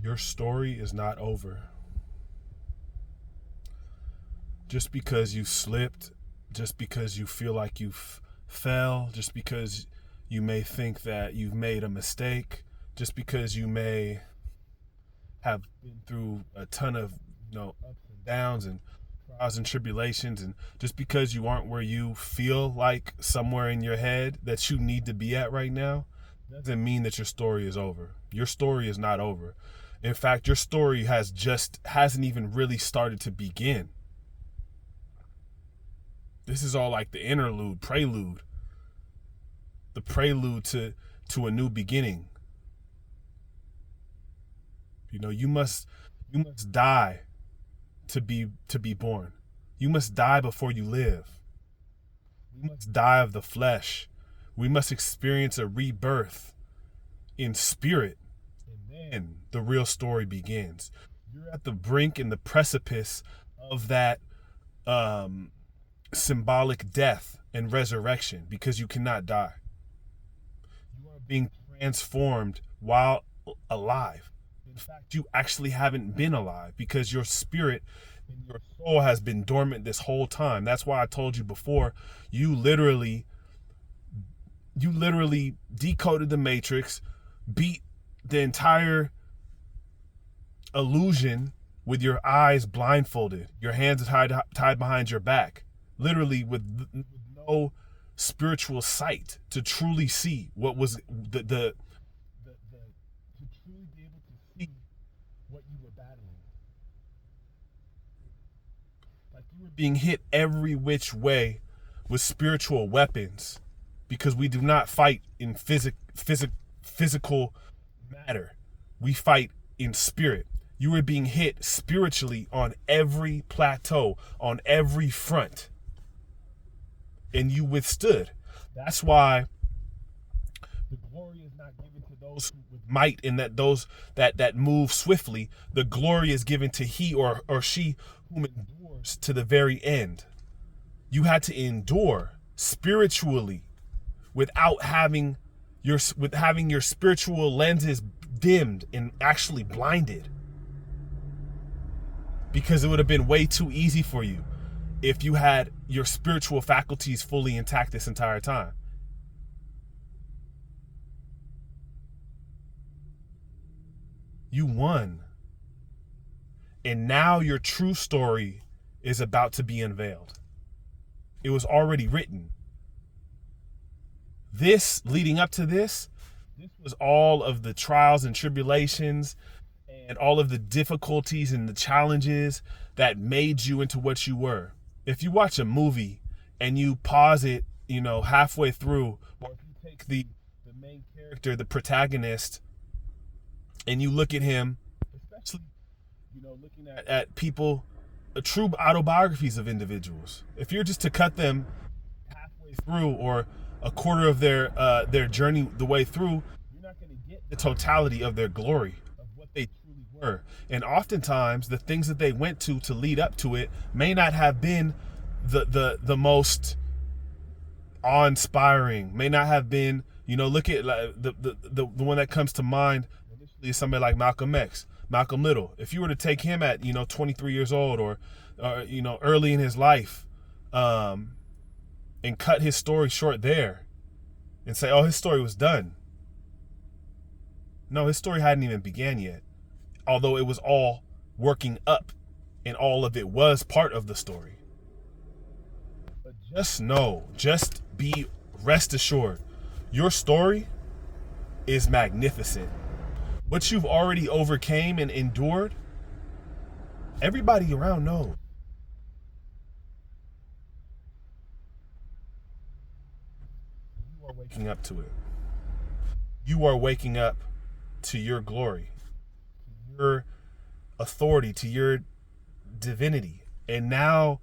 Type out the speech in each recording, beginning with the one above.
Your story is not over. Just because you slipped, just because you feel like you fell, just because you may think that you've made a mistake, just because you may have been through a ton of ups and downs and trials and tribulations, and just because you aren't where you feel like somewhere in your head that you need to be at right now, doesn't mean that your story is over. Your story is not over. In fact, your story hasn't even really started to begin. This is all like the interlude, prelude, the prelude to a new beginning. You must die to be born. You must die before you live. We must die of the flesh. We must experience a rebirth in spirit, and then the real story begins. You're at the brink and the precipice of that symbolic death and resurrection, because you cannot die. You are being transformed while alive. In fact, you actually haven't been alive, because your spirit and your soul has been dormant this whole time. That's why I told you before, you literally decoded the matrix, beat the entire illusion with your eyes blindfolded, your hands tied behind your back, literally with no spiritual sight to truly see what was the to truly be able to see what you were battling. Like, you were being hit every which way with spiritual weapons, because we do not fight in physical matter. We fight in spirit. You were being hit spiritually on every plateau, on every front, and you withstood. That's why the glory is not given to those with might, and that move swiftly. The glory is given to he or she whom endures to the very end. You had to endure spiritually without having your spiritual lenses dimmed and actually blinded, because it would have been way too easy for you if you had your spiritual faculties fully intact this entire time. You won. And now your true story is about to be unveiled. It was already written. This, leading up to this was all of the trials and tribulations and all of the difficulties and the challenges that made you into what you were. If you watch a movie and you pause it, halfway through, or if you take the main character, the protagonist, and you look at him, especially, looking at people, true autobiographies of individuals. If you're just to cut them halfway through or a quarter of their journey the way through, you're not going to get the totality of their glory, of what they truly were. And oftentimes, the things that they went to lead up to it may not have been the most awe-inspiring. May not have been, look at the one that comes to mind initially is somebody like Malcolm X, Malcolm Little. If you were to take him at 23 years old, or early in his life, and cut his story short there and say, oh, his story was done. No, his story hadn't even began yet. Although it was all working up, and all of it was part of the story. But rest assured, your story is magnificent. What you've already overcame and endured, everybody around knows. You are waking up to it. You are waking up to your glory, to your authority, to your divinity. And now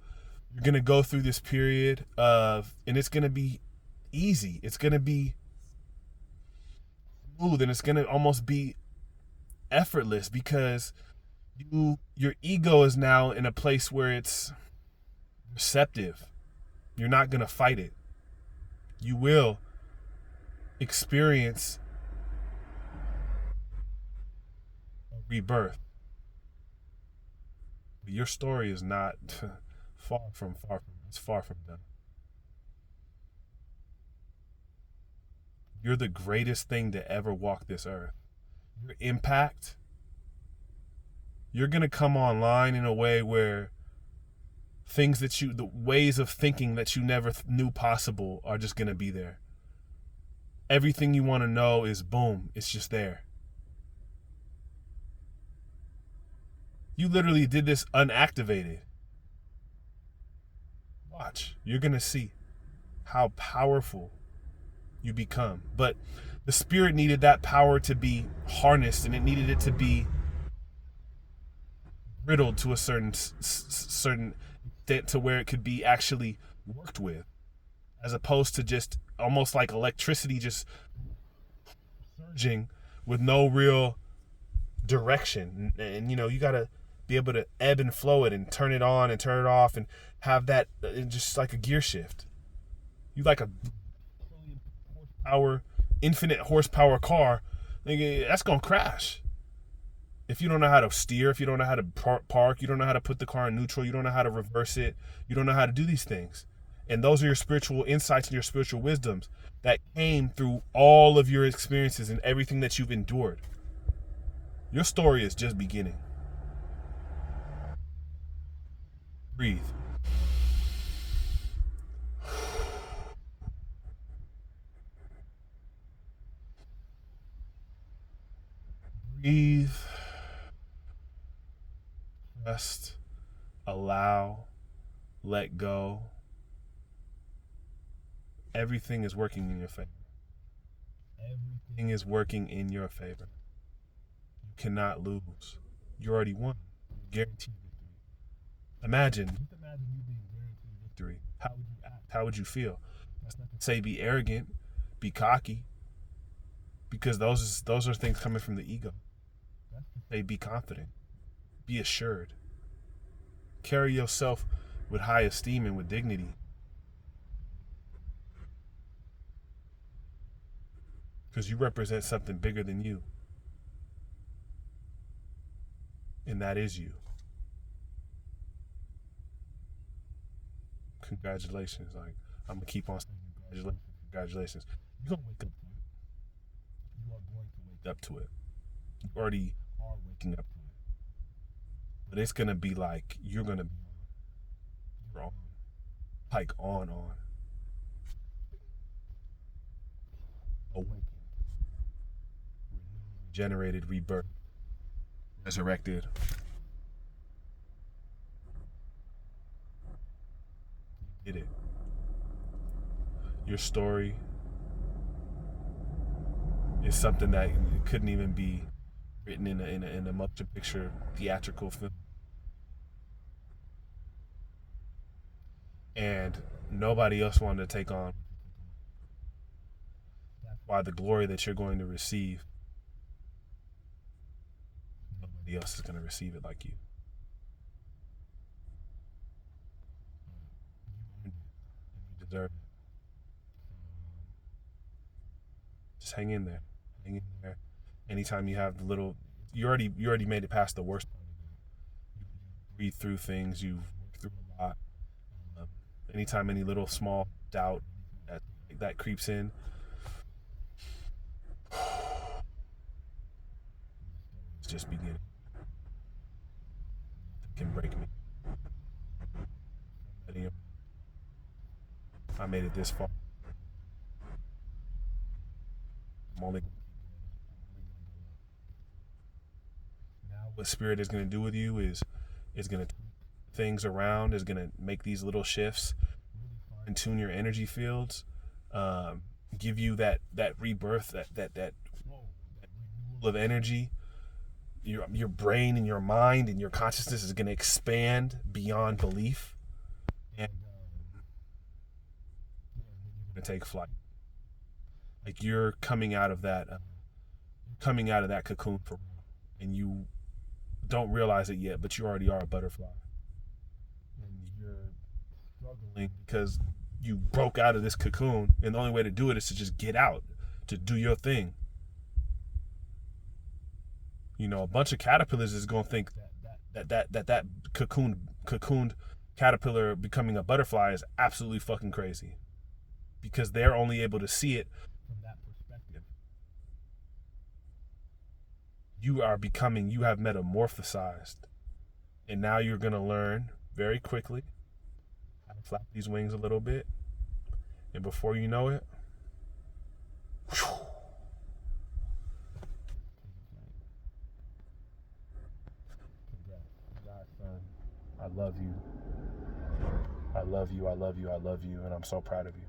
you're going to go through this period and it's going to be easy. It's going to be smooth, and it's going to almost be effortless, because your ego is now in a place where it's receptive. You're not going to fight it. You will experience a rebirth. Your story is not it's far from done. You're the greatest thing to ever walk this earth. Your impact, you're going to come online in a way where the ways of thinking that you never knew possible are just going to be there. Everything you want to know is boom, it's just there. You literally did this unactivated. Watch, you're going to see how powerful you become. But the spirit needed that power to be harnessed, and it needed it to be riddled to a certain extent to where it could be actually worked with, as opposed to just almost like electricity just surging with no real direction. And you know, you gotta be able to ebb and flow it and turn it on and turn it off and have that just like a gear shift. You like a infinite horsepower car, that's gonna crash. If you don't know how to steer, if you don't know how to park, you don't know how to put the car in neutral, you don't know how to reverse it, you don't know how to do these things. And those are your spiritual insights and your spiritual wisdoms that came through all of your experiences and everything that you've endured. Your story is just beginning. Breathe. Breathe. Trust. Allow. Let go. Everything is working in your favor. Everything is working in your favor. You cannot lose. You already won. Guaranteed victory. Imagine you being guaranteed victory. How would you act? How would you feel? That's not to say be arrogant, be cocky, because those are things coming from the ego. That's to say be confident, be assured, carry yourself with high esteem and with dignity. Because you represent something bigger than you. And that is you. Congratulations. Like, I'm going to keep on saying congratulations. You're going to wake up to it. You are going to wake up to it. You already are waking up to it. But it's going to be like, you're going to be on. Like on. Awakened. Regenerated, rebirth, resurrected. You did it. Your story is something that couldn't even be written in a motion picture theatrical film. And nobody else wanted to take on. That's why the glory that you're going to receive, nobody else is going to receive it like you. You deserve it. Just hang in there. Hang in there. Anytime you have the little, you already made it past the worst part of it. You breathe through things. You've worked through a lot. Anytime any little small doubt that creeps in, it's just beginning. It can break me. I made it this far. I'm only now. What spirit is going to do with you is going to things around, is going to make these little shifts, and tune your energy fields, give you that rebirth, that renewal of energy. Your brain and your mind and your consciousness is going to expand beyond belief, and you're going to take flight. Like you're coming out of that cocoon for real, and you don't realize it yet, but you already are a butterfly. Struggling because you broke out of this cocoon, and the only way to do it is to just get out, to do your thing. You know, a bunch of caterpillars is gonna think that cocooned caterpillar becoming a butterfly is absolutely fucking crazy, because they're only able to see it from that perspective. You have metamorphosized, and now you're gonna learn very quickly how to flap these wings a little bit, and before you know it, congrats, son. I love you. I love you. I love you. I love you, and I'm so proud of you.